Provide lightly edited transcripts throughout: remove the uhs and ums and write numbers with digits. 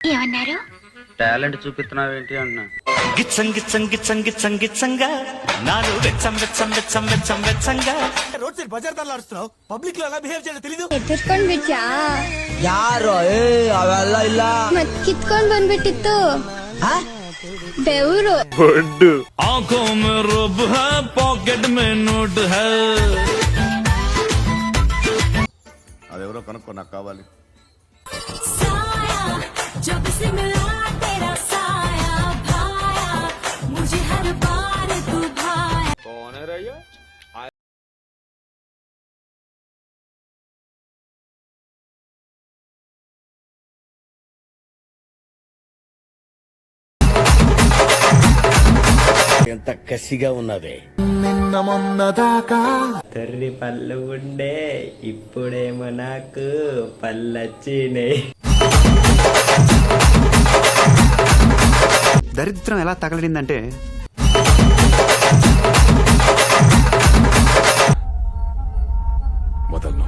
ఏమన్నారు? టాలెంట్ చూపిస్తున్నావేంటి అన్నా. గిచ్చంగా నాలో వెచ్చం రోడ్ సైడ్ బజార్ దారిలో అరుస్తున్నావు, పబ్లిక్ లో ఎలా బిహేవ్ చేయాలో తెలీదు. ಎತ್ತಿಟ್ಕೊಂಡ್ ಬಿಟ್ಯಾ ಯಾರೋ ಅವೆಲ್ಲ ಇಲ್ಲ. ಮತ್ ಕಿತ್ಕೊಂಡ್ ಬಂದ್ಬಿಟ್ಟಿತ್ತು ಬೆವರು. आंखों में रूप है पॉकेट में नोट है. అదెవరో కనుక్కో, నాకు కావాలి. ఎంత కసిగా ఉన్నదే. నిన్న మొన్నదాకా తర్రి పళ్ళు ఉండే ఇప్పుడేమో నాకు పళ్ళొచ్చినాయి. దరిద్రం ఎలా తగలడిందంటే మొదలు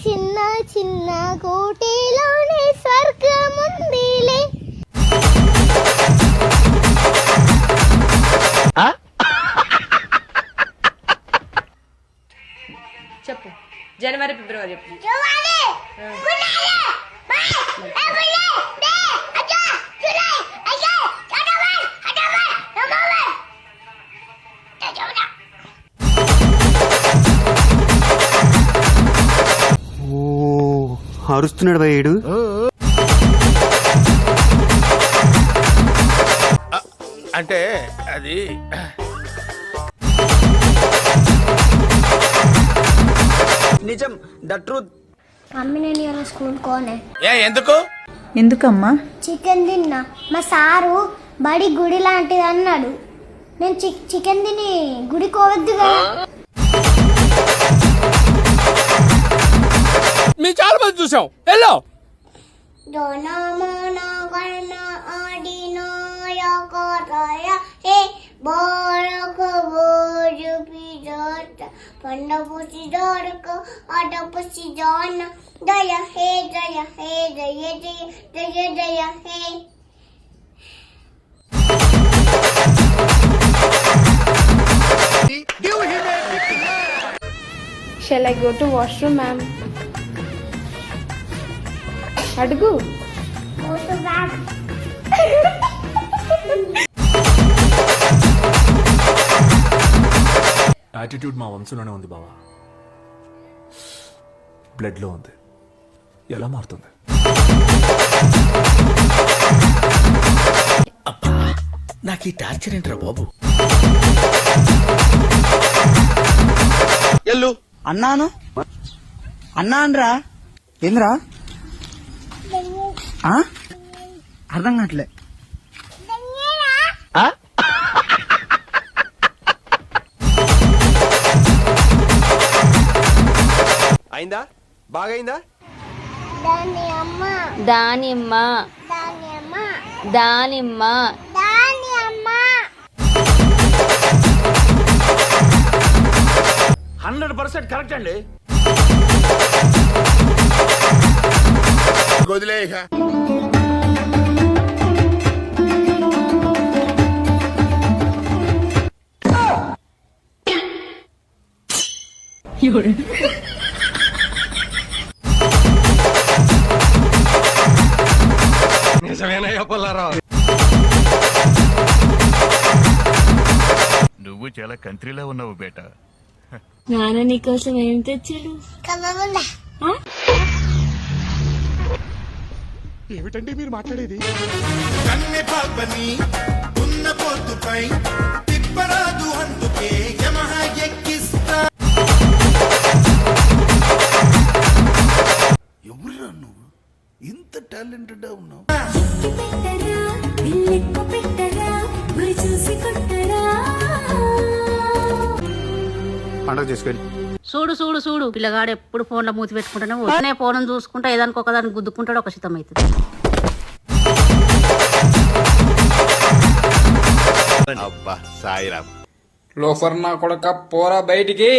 చిన్న చిన్న కోటిలోనే స్వర్గముందిలే. చెప్పు. జనవరి ఫిబ్రవరి చెప్పు. అరుస్తున్నాడు భయ్యుడు. అంటే అది నిజం, ద ట్రూత్. మమ్మీ నేను ఇవాళ స్కూల్ కోనే. ఎందుకు? ఎందుకమ్మా? చికెన్ తిన్నా. మా సారు బడి గుడి లాంటిది అన్నాడు. నేను చికెన్ తిని గుడి కోవద్దుగా. మీ చాలా మంది చూసాం. ఎల్లో పండపుసి దొరక అడపుసి జాన దయ హే దయ హే దయ దయ దయ దయ హే. Shall I go to washroom, ma'am? అడుగు. Go to bath. యాటిట్యూడ్ మా వంశంలోనే ఉంది బావా, బ్లడ్ లో ఉంది. ఎలా మారుతుంది? నాకు ఈ టార్చర్ ఏంట్రా బాబు. ఎల్లు అన్నాను అన్నాన్రా. ఏంద్రా అర్థం కావట్లే. అయిందా? బాగైందా? దానిమ్మ దానిమ్మ దానిమ్మ దానిమ్మ దానిమ్మ. 100% కరెక్ట్ అండి. వదిలే ఇక. నిజమేనయ్యా పుల్లారావు. నువ్వు చాలా కంట్రీలో ఉన్నావు బేటా. నాన్న నీకోసం ఏం తెచ్చాడు? కమ్మగుందా? ఏమిటండి మీరు మాట్లాడేది? కన్నె పాపని ఉన్న పోతుపై తిప్పరాదు అందుకే యమహ ఎక్కిస్తా. ఎవరురా నువ్వు? ఇంత టాలెంటెడ్ ఉన్నావు. పండగ చేసుకెళ్ళి. చూడు చూడు చూడు, పిల్లగాడు ఎప్పుడు ఫోన్లో మూతి పెట్టుకుంటానే వస్తూనే ఫోన్ చూసుకుంటా ఏదానికి ఒకదానికి గుద్దుకుంటాడు. ఒక శితం అవుతుంది. అబ్బా సాయిరామ్. లోఫర్ నా కొడక పోరా బయటికి.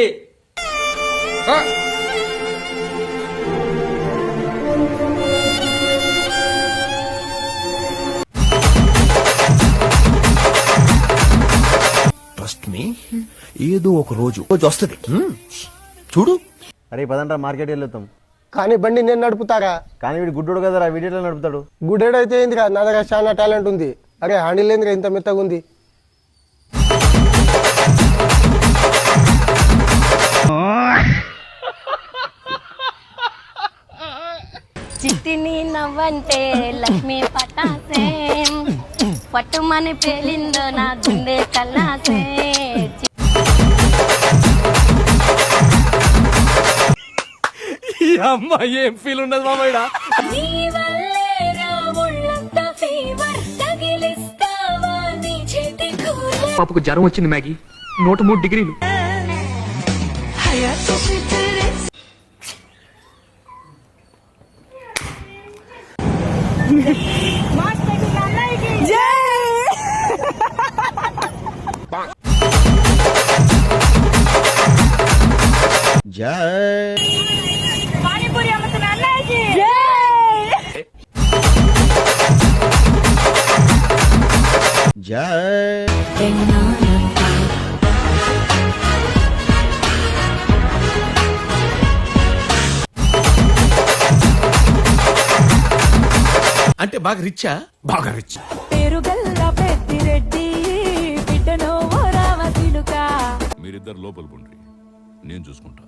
గాని ఏదో ఒక రోజు వస్తుంది చూడు. అరే పదండ్రా మార్కెట్ వెళ్తాం. కానీ బండి నేను నడుపుతారా? కానీ వీడు గుడ్డోడు కదరా, వీడియోలో నడుపుతాడు. గుడ్డేడు అయితే ఏందిరా, నా దగ్గర చాలా టాలెంట్ ఉంది. అరే హ్యాండిల్ ఏందిరా ఇంత మెత్తగా ఉంది? చిట్టిని నవ్వంటే లక్ష్మి పటాసే పట్టుమని పేలిందో నా గుండె కల్లాసే. ఈ అమ్మాయి ఏం ఫీల్ ఉన్నది మామయ్య? పాపకు జ్వరం వచ్చింది మ్యాగీ, 103 డిగ్రీలు. అంటే బాగా రిచ్చా? బాగా రిచ్. మీరిద్దరు లోపల పండ్రి, నేను చూసుకుంటా.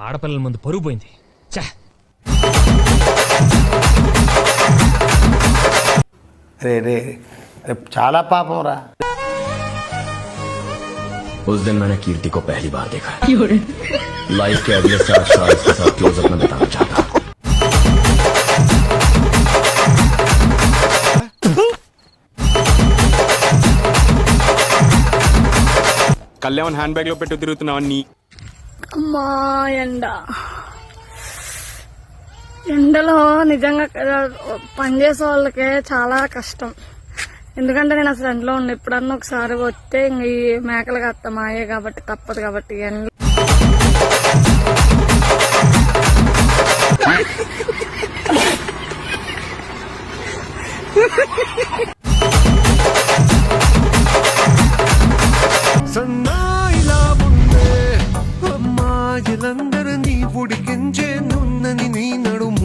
ఆడపిల్లల ముందు పరుగు పోయింది. రే రే రే చాలా పాపం రా. उस दिन मैंने कीर्ति को पहली बार देखा. लाइफ के अगले 7 साल इसके साथ क्लोजअप में बिताना चाहता. కళ్యాణ్ హ్యాండ్ బ్యాగ్ లో పెట్టు తిరుగుతున్నావు అన్ని. అమ్మా ఎండలో నిజంగా పనిచేసే వాళ్ళకే చాలా కష్టం. ఎందుకంటే నేను అసలు ఎండలో ఉన్న ఎప్పుడన్నా ఒకసారి వస్తే ఇంక ఈ మేకలు కత్త మాయే కాబట్టి తప్పదు కాబట్టి ఎండ. సన్నాయిలా ఉండే అమ్మాయిలందరినీ ఉడికించే నున్నని నీ నడుము.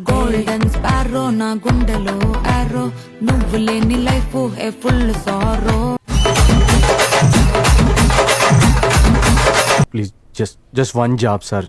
గోల్డెన్ స్పారో నా గుండెలో ఆరో నువ్వు లేని life A full sorrow. Please just one job sir.